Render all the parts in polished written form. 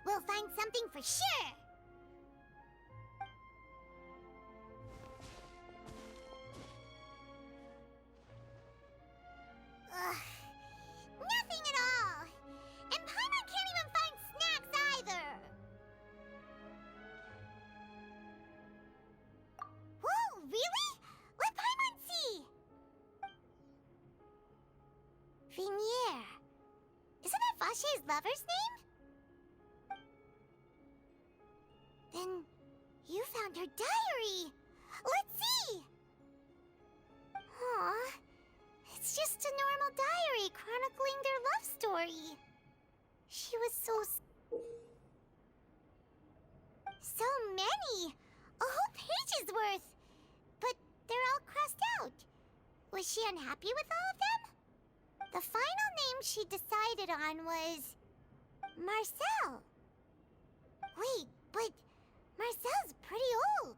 We'll find something for sure! Ugh. Nothing at all! And Paimon can't even find snacks either! Whoa, really? Let Paimon see! Vinier. Isn't that Vache's lover's name? Then you found her diary! Let's see! Aw, it's just a normal diary chronicling their love story. She was so many! A whole page's worth! But they're all crossed out. Was she unhappy with all of them? The final name she decided on was... Marcel. Wait, but Marcel's pretty old.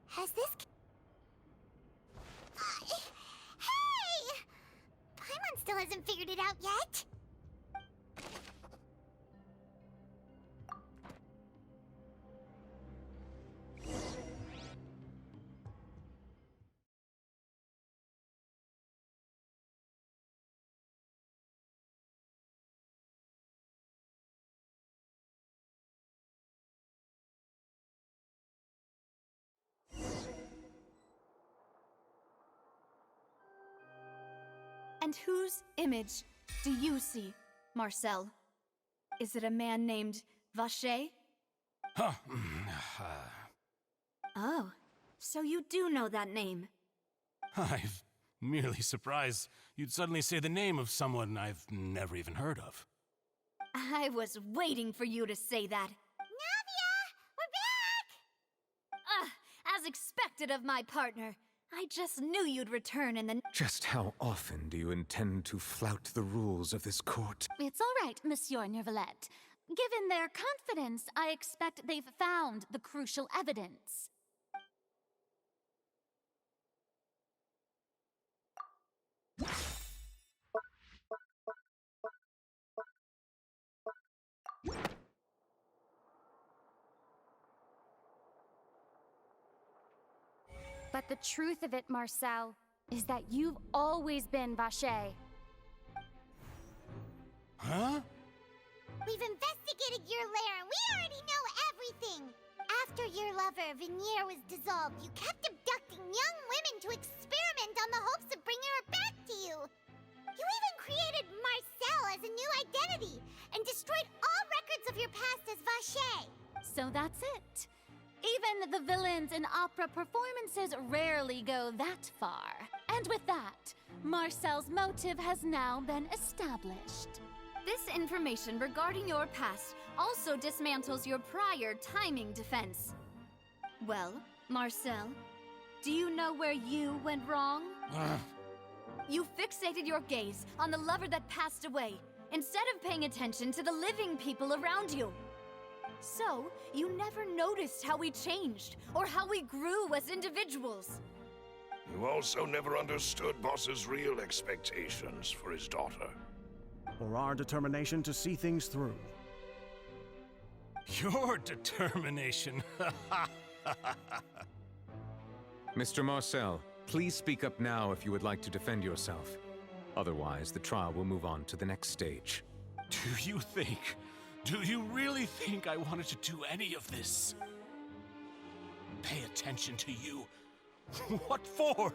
Has this... Hey! Paimon still hasn't figured it out yet. And whose image do you see, Marcel? Is it a man named Vache? Huh. Oh, so you do know that name. I'm merely surprised you'd suddenly say the name of someone I've never even heard of. I was waiting for you to say that. Navia! We're back! As expected of my partner. I just knew you'd return in the... Just how often do you intend to flout the rules of this court? It's all right, Monsieur Nervalette. Given their confidence, I expect they've found the crucial evidence. But the truth of it, Marcel, is that you've always been Vache. Huh? We've investigated your lair and we already know everything! After your lover, Vinier, was dissolved, you kept abducting young women to experiment on the hopes of bringing her back to you! You even created Marcel as a new identity and destroyed all records of your past as Vache! So that's it. Even the villains in opera performances rarely go that far. And with that, Marcel's motive has now been established. This information regarding your past also dismantles your prior timing defense. Well, Marcel, do you know where you went wrong? You fixated your gaze on the lover that passed away, instead of paying attention to the living people around you. So, you never noticed how we changed, or how we grew as individuals. You also never understood Boss's real expectations for his daughter. Or our determination to see things through. Your determination. Mr. Marcel, please speak up now if you would like to defend yourself. Otherwise, the trial will move on to the next stage. Do you really think I wanted to do any of this? Pay attention to you? What for?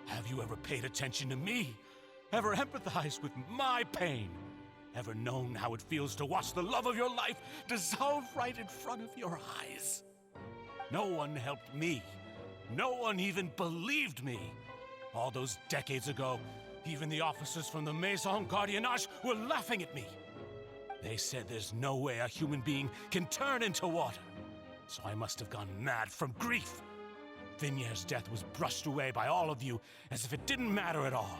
Have you ever paid attention to me? Ever empathized with my pain? Ever known how it feels to watch the love of your life dissolve right in front of your eyes? No one helped me. No one even believed me. All those decades ago, even the officers from the Maison Gardiennage were laughing at me. They said there's no way a human being can turn into water. So I must have gone mad from grief. Vinier's death was brushed away by all of you as if it didn't matter at all.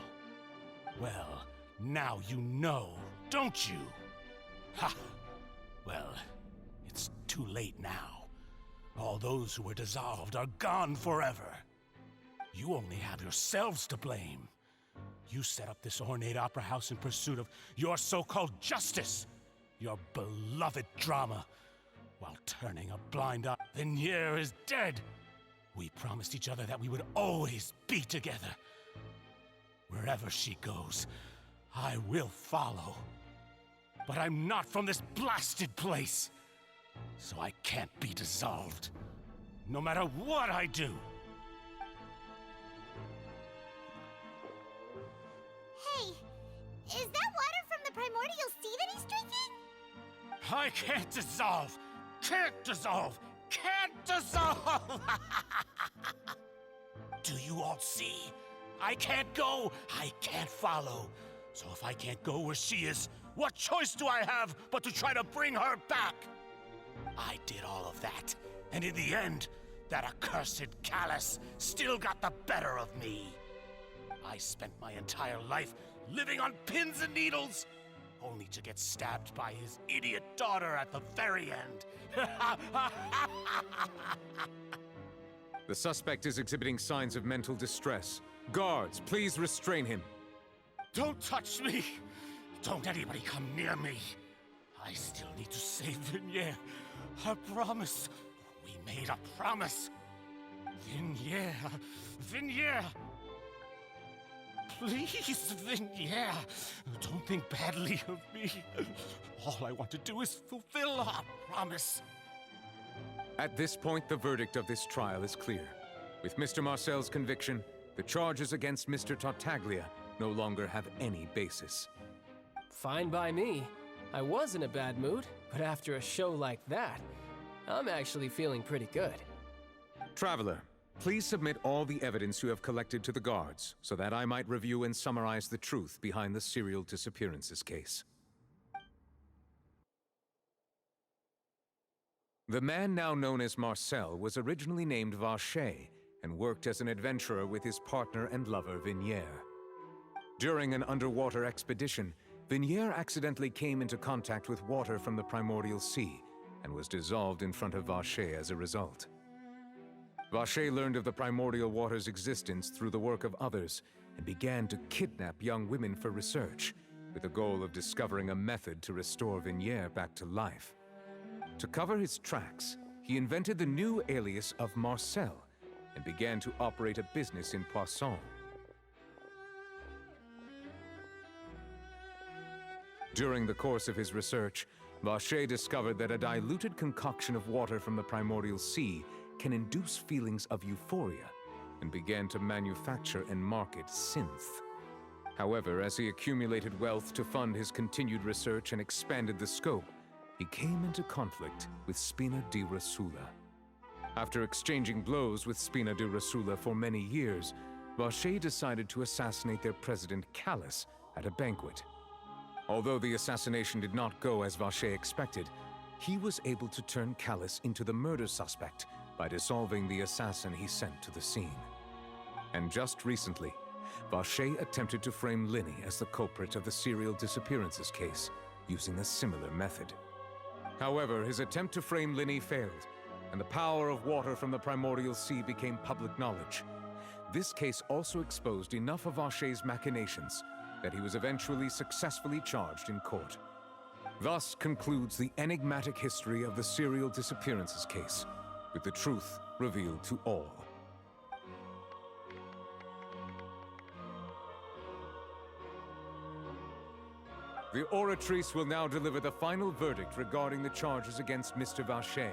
Well, now you know, don't you? Ha! Well, it's too late now. All those who were dissolved are gone forever. You only have yourselves to blame. You set up this ornate opera house in pursuit of your so-called justice. your beloved drama, while turning a blind eye. Vignere is dead. We promised each other that we would always be together. Wherever she goes, I will follow. But I'm not from this blasted place, so I can't be dissolved, no matter what I do. Hey, is that water from the primordial sea that he's drinking? I can't dissolve! Can't dissolve! Can't dissolve! Do you all see? I can't go, I can't follow. So if I can't go where she is, what choice do I have but to try to bring her back? I did all of that, and in the end, that accursed Callus still got the better of me. I spent my entire life living on pins and needles, only to get stabbed by his idiot daughter at the very end. The suspect is exhibiting signs of mental distress. Guards, please restrain him. Don't touch me! Don't anybody come near me! I still need to save Vignere. I promise. We made a promise. Vignere. Vignere. Please, Vignere. Don't think badly of me. All I want to do is fulfill our promise. At this point, the verdict of this trial is clear. With Mr. Marcel's conviction, the charges against Mr. Tartaglia no longer have any basis. Fine by me. I was in a bad mood, but after a show like that, I'm actually feeling pretty good. Traveler, please submit all the evidence you have collected to the guards, so that I might review and summarize the truth behind the serial disappearances case. The man now known as Marcel was originally named Vacher and worked as an adventurer with his partner and lover Vignere. During an underwater expedition, Vignere accidentally came into contact with water from the primordial sea and was dissolved in front of Vacher as a result. Vacher learned of the primordial water's existence through the work of others and began to kidnap young women for research, with the goal of discovering a method to restore Vignere back to life. To cover his tracks, he invented the new alias of Marcel and began to operate a business in Poisson. During the course of his research, Vacher discovered that a diluted concoction of water from the primordial sea can induce feelings of euphoria, and began to manufacture and market synth. However, as he accumulated wealth to fund his continued research and expanded the scope, he came into conflict with Spina di Rosula. After exchanging blows with Spina di Rosula for many years, Vacher decided to assassinate their president Callus at a banquet. Although the assassination did not go as Vacher expected, he was able to turn Callus into the murder suspect by dissolving the assassin he sent to the scene. And just recently, Vacher attempted to frame Linny as the culprit of the serial disappearances case, using a similar method. However, his attempt to frame Linny failed, and the power of water from the primordial sea became public knowledge. This case also exposed enough of Vacher's machinations that he was eventually successfully charged in court. Thus concludes the enigmatic history of the serial disappearances case, with the truth revealed to all. The Oratrice will now deliver the final verdict regarding the charges against Mr. Vacher.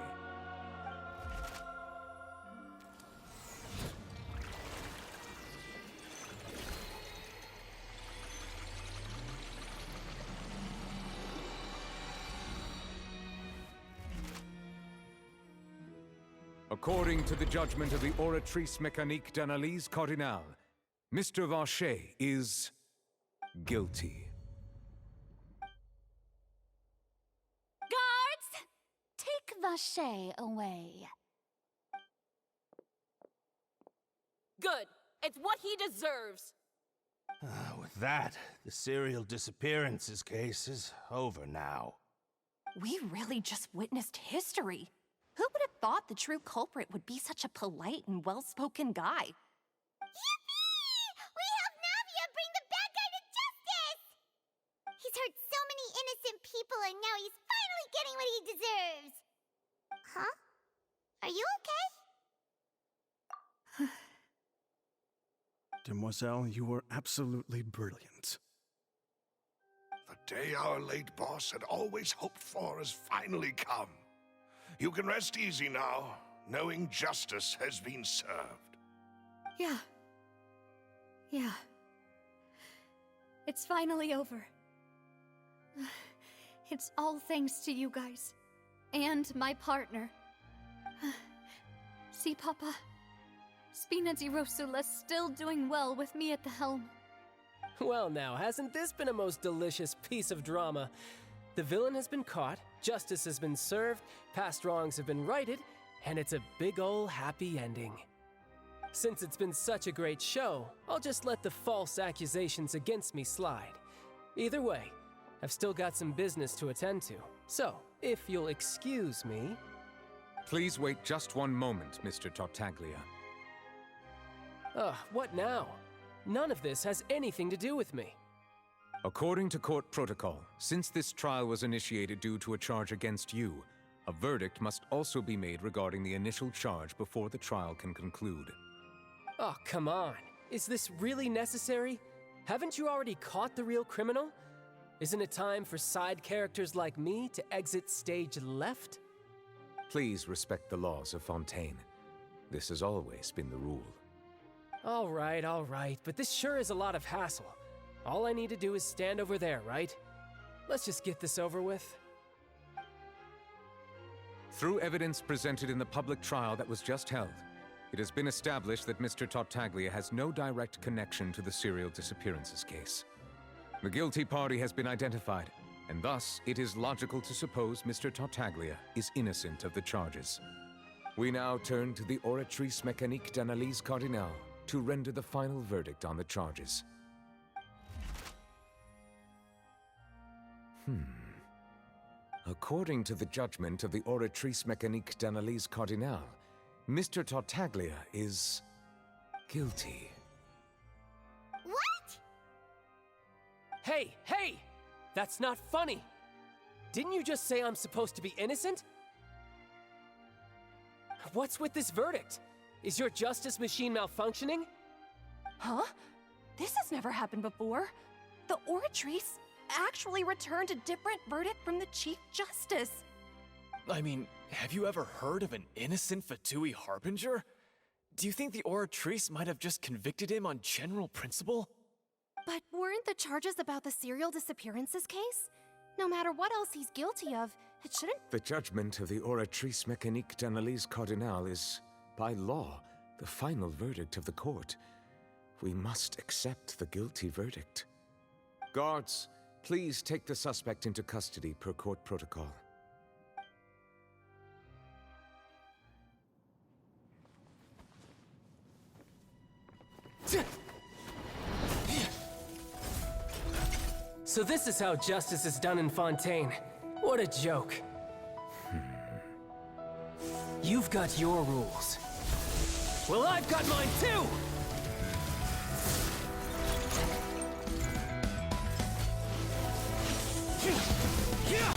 According to the judgment of the Oratrice Mécanique d'Analyse Cardinale, Mr. Vacher is guilty. Guards! Take Vacher away. Good. It's what he deserves. With that, the serial disappearances case is over now. We really just witnessed history. Who would have thought the true culprit would be such a polite and well-spoken guy? Yippee! We helped Navia bring the bad guy to justice! He's hurt so many innocent people, and now he's finally getting what he deserves. Huh? Are you okay? Demoiselle, you were absolutely brilliant. The day our late boss had always hoped for has finally come. You can rest easy now, knowing justice has been served. Yeah. Yeah. It's finally over. It's all thanks to you guys. And my partner. See, Papa? Spina di Rosula's still doing well with me at the helm. Well now, hasn't this been a most delicious piece of drama? The villain has been caught, justice has been served, past wrongs have been righted, and it's a big ol' happy ending. Since it's been such a great show, I'll just let the false accusations against me slide. Either way, I've still got some business to attend to. So, if you'll excuse me... Please wait just one moment, Mr. Tartaglia. Ugh, what now? None of this has anything to do with me. According to court protocol, since this trial was initiated due to a charge against you, a verdict must also be made regarding the initial charge before the trial can conclude. Oh, come on. Is this really necessary? Haven't you already caught the real criminal? Isn't it time for side characters like me to exit stage left? Please respect the laws of Fontaine. This has always been the rule. All right, but this sure is a lot of hassle. All I need to do is stand over there, right? Let's just get this over with. Through evidence presented in the public trial that was just held, it has been established that Mr. Tartaglia has no direct connection to the serial disappearances case. The guilty party has been identified, and thus it is logical to suppose Mr. Tartaglia is innocent of the charges. We now turn to the Oratrice Mécanique d'Analyse Cardinale to render the final verdict on the charges. According to the judgment of the Oratrice Mécanique d'Analyse Cardinale, Mr. Tartaglia is guilty. What? Hey! That's not funny! Didn't you just say I'm supposed to be innocent? What's with this verdict? Is your justice machine malfunctioning? Huh? This has never happened before. The Oratrice actually returned a different verdict from the Chief Justice. I mean, have you ever heard of an innocent Fatui Harbinger? Do you think the Oratrice might have just convicted him on general principle? But weren't the charges about the serial disappearances case? No matter what else he's guilty of, it shouldn't... The judgment of the Oratrice Mécanique d'Analyse Cardinale is, by law, the final verdict of the court. We must accept the guilty verdict. Guards, please take the suspect into custody per court protocol. So this is how justice is done in Fontaine. What a joke. You've got your rules. Well, I've got mine too! Yeah!